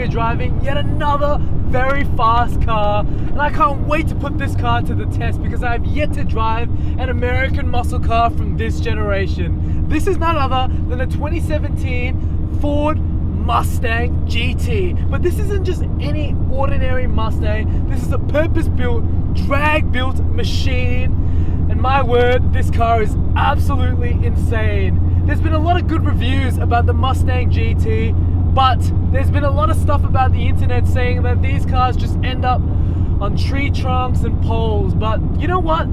here driving yet another very fast car, and I can't wait to put this car to the test because I have yet to drive an American muscle car from this generation. This is none other than a 2017 Ford Mustang GT. But this isn't just any ordinary Mustang. This is a purpose-built, drag-built machine. And my word, this car is absolutely insane. There's been a lot of good reviews about the Mustang GT, but there's been a lot of stuff about the internet saying that these cars just end up on tree trunks and poles. But you know what?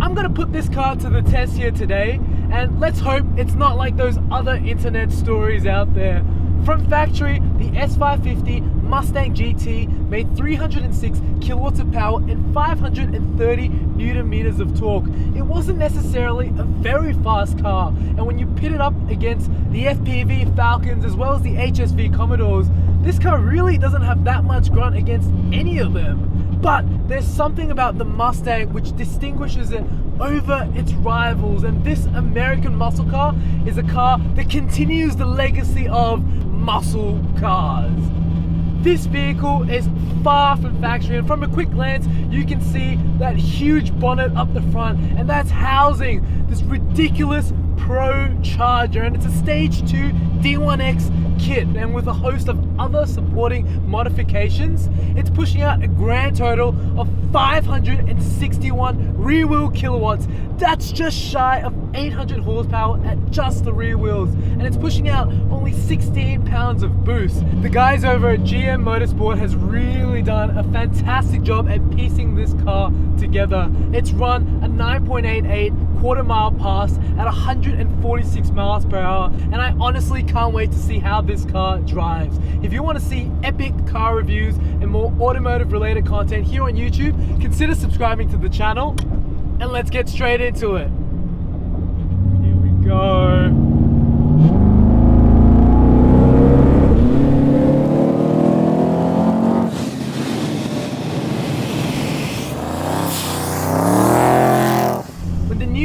I'm gonna put this car to the test here today, and let's hope it's not like those other internet stories out there. From factory, the S550 Mustang GT made 306 kilowatts of power and 530 Newton meters of torque. It wasn't necessarily a very fast car, and when you pit it up against the FPV Falcons as well as the HSV Commodores, this car really doesn't have that much grunt against any of them. But there's something about the Mustang which distinguishes it over its rivals, and this American muscle car is a car that continues the legacy of muscle cars. This vehicle is far from factory, and from a quick glance you can see that huge bonnet up the front, and that's housing this ridiculous Pro Charger, and it's a stage 2 D1X kit, and with a host of other supporting modifications, it's pushing out a grand total of 561 rear wheel kilowatts. That's just shy of 800 horsepower at just the rear wheels, and it's pushing out only 16 pounds of boost. The guys over at GM Motorsport has really done a fantastic job at piecing this car together. It's run a 9.88 quarter-mile pass at 146 miles per hour, and I honestly can't wait to see how this car drives. If you want to see epic car reviews and more automotive related content here on YouTube, consider subscribing to the channel, and let's get straight into it. Here we go.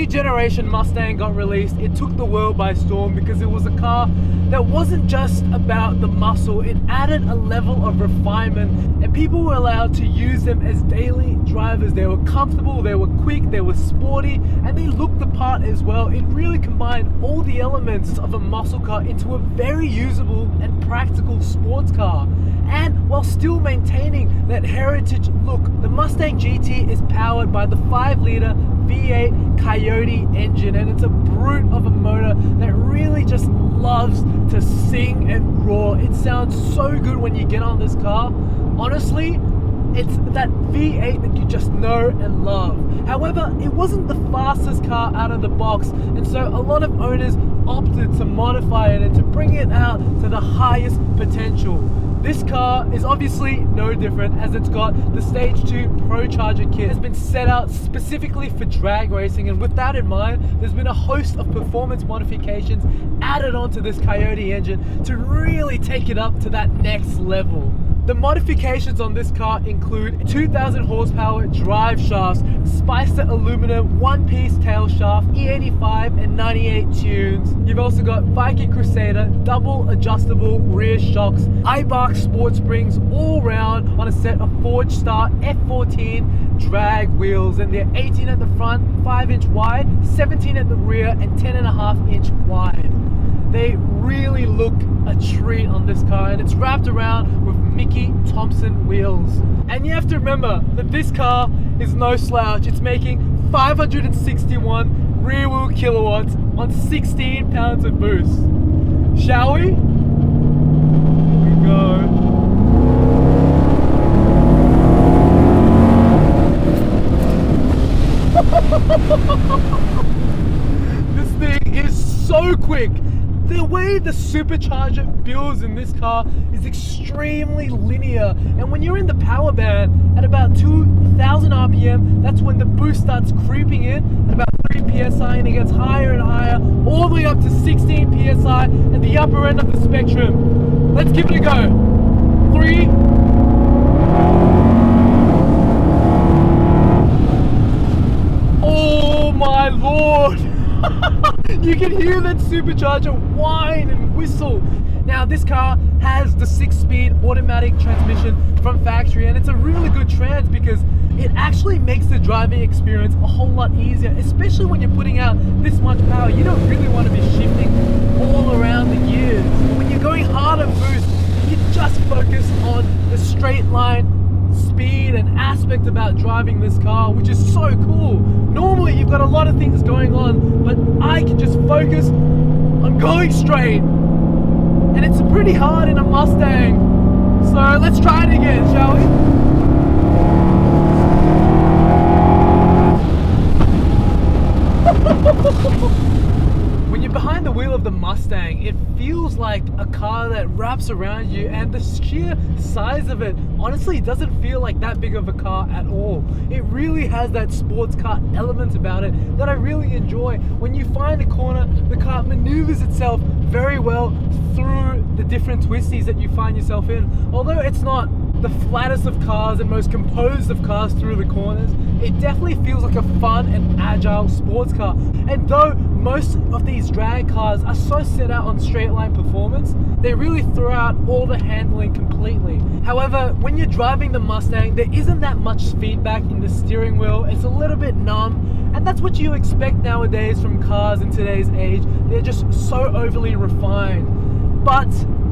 Generation Mustang got released, it took the world by storm because it was a car that wasn't just about the muscle. It added a level of refinement, and people were allowed to use them as daily drivers. They were comfortable, they were quick, they were sporty, and they looked the part as well. It really combined all the elements of a muscle car into a very usable and practical sports car. And while still maintaining that heritage look, the Mustang GT is powered by the 5-liter V8 Coyote engine, and it's a brute of a motor that really just loves to sing and roar. It sounds so good when you get on this car. Honestly, it's that V8 that you just know and love. However, it wasn't the fastest car out of the box, and so a lot of owners opted to modify it and to bring it out to the highest potential. This car is obviously no different, as it's got the Stage 2 Pro Charger kit. It's been set out specifically for drag racing, and with that in mind, there's been a host of performance modifications added onto this Coyote engine to really take it up to that next level. The modifications on this car include 2,000 horsepower drive shafts, spiced aluminum one-piece tail shaft, E85 and 98 tunes. You've also got Viking Crusader double adjustable rear shocks, Ibark sport springs all round on a set of Forged Star F14 drag wheels, and they're 18 at the front, 5-inch wide, 17 at the rear, and 10.5-inch wide. They really look a treat on this car, and it's wrapped around with Mickey Thompson wheels. And you have to remember that this car is no slouch. It's making 561 rear wheel kilowatts on 16 pounds of boost. Shall we? Here we go. This thing is so quick. The way the supercharger builds in this car is extremely linear, and when you're in the power band at about 2,000 RPM, that's when the boost starts creeping in at about 3 PSI, and it gets higher and higher, all the way up to 16 PSI at the upper end of the spectrum. Let's give it a go. 3. Oh my lord! You can hear that supercharger whine and whistle. Now Now this car has the 6-speed automatic transmission from factory, and it's a really good trans because it actually makes the driving experience a whole lot easier, especially when you're putting out this much power. You don't really want to be shifting all around the gears. When you're going hard on boost, you just focus on the straight line speed and aspect about driving this car, which is so cool. Normally you've got a lot of things going on, but I can just focus on going straight, and it's pretty hard in a Mustang. So let's try it again, shall we? When you're behind the wheel of the Mustang, it feels like a car that wraps around you, and the sheer size of it honestly doesn't feel like that big of a car at all. It really has that sports car element about it that I really enjoy. When you find a corner, the car maneuvers itself very well through the different twisties that you find yourself in. Although it's not the flattest of cars and most composed of cars through the corners, it definitely feels like a fun and agile sports car. And though most of these drag cars are so set out on straight line performance, they really throw out all the handling completely. However, when you're driving the Mustang, there isn't that much feedback in the steering wheel. It's a little bit numb, and that's what you expect nowadays from cars in today's age. They're just so overly refined. But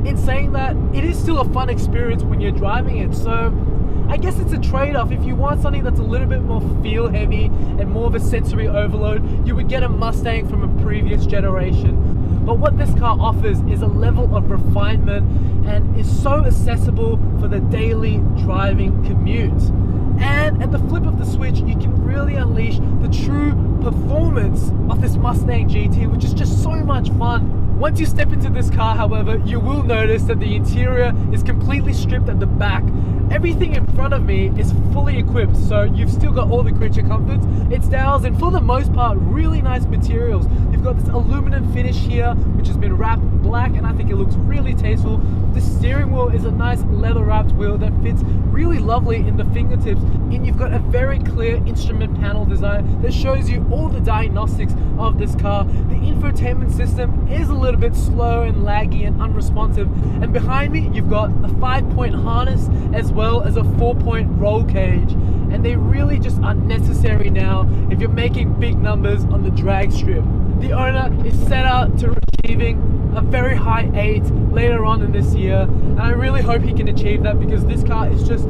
in saying that, it is still a fun experience when you're driving it. So I guess it's a trade-off. If you want something that's a little bit more feel heavy and more of a sensory overload, you would get a Mustang from a previous generation. But what this car offers is a level of refinement and is so accessible for the daily driving commute. And at the flip of the switch, you can really unleash the true performance of this Mustang GT, which is just so much fun. Once you step into this car, however, you will notice that the interior is completely stripped at the back. Everything in front of me is fully equipped, so you've still got all the creature comforts. It's doused in, for the most part, really nice materials. You've got this aluminum finish here, which has been wrapped black, and I think it looks really tasteful. The steering wheel is a nice leather wrapped wheel that fits really lovely in the fingertips, and you've got a very clear instrument panel design that shows you all the diagnostics of this car. The infotainment system is a little bit slow and laggy and unresponsive, and behind me you've got a 5-point harness as well as a 4-point roll cage, and they really just are necessary now if you're making big numbers on the drag strip. The owner is set out to achieving a very high 8 later on in this year, and I really hope he can achieve that because this car is just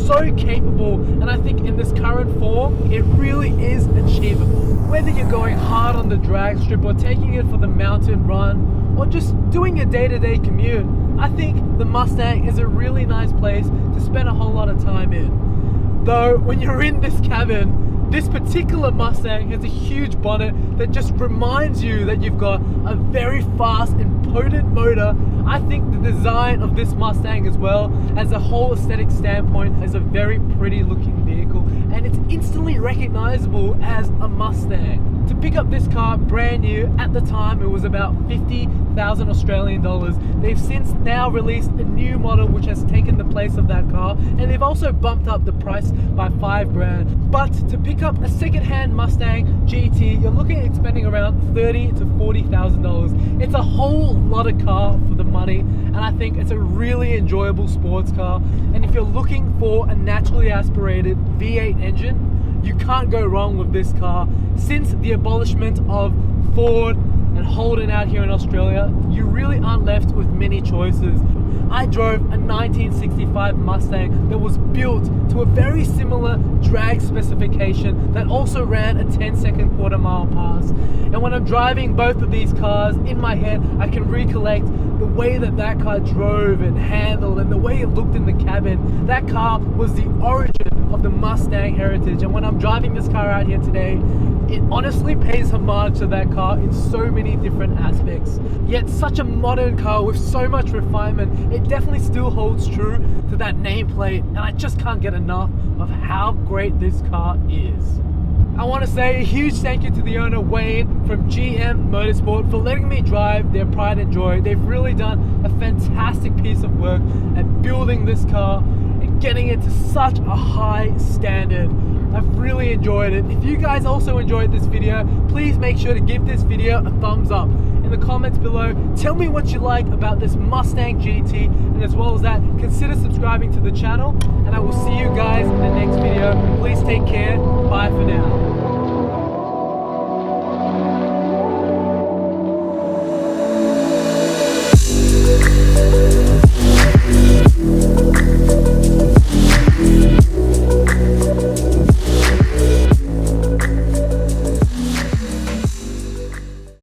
so capable, and I think in this current form it really is achievable. Whether you're going hard on the drag strip or taking it for the mountain run or just doing a day-to-day commute, I think the Mustang is a really nice place to spend a whole lot of time in. Though when you're in this cabin, this particular Mustang has a huge bonnet that just reminds you that you've got a very fast and potent motor. I think the design of this Mustang as well, as a whole aesthetic standpoint, is a very pretty looking vehicle, and it's instantly recognizable as a Mustang. To pick up this car brand new, at the time it was about 50,000 Australian dollars. They've since now released a new model which has taken the place of that car, and they've also bumped up the price by 5 grand. But to pick up a second-hand Mustang GT, you're looking at spending around $30,000 to $40,000. It's a whole lot of car for the money, and I think it's a really enjoyable sports car. And if you're looking for a naturally aspirated V8 engine, you can't go wrong with this car. Since the abolishment of Ford and Holden out here in Australia, you really aren't left with many choices. I drove a 1965 Mustang that was built to a very similar drag specification that also ran a 10-second quarter-mile pass. And when I'm driving both of these cars, in my head I can recollect the way that that car drove and handled and the way it looked in the cabin. That car was the origin of the Mustang heritage, and when I'm driving this car out here today, it honestly pays homage to that car in so many different aspects. Yet such a modern car with so much refinement, it definitely still holds true to that nameplate, and I just can't get enough of how great this car is. I want to say a huge thank you to the owner Wayne from GM Motorsport for letting me drive their pride and joy. They've really done a fantastic piece of work at building this car and getting it to such a high standard. I've really enjoyed it. If you guys also enjoyed this video, please make sure to give this video a thumbs up. And the comments below. Tell me what you like about this Mustang GT, and as well as that, consider subscribing to the channel, and I will see you guys in the next video. Please take care. Bye for now.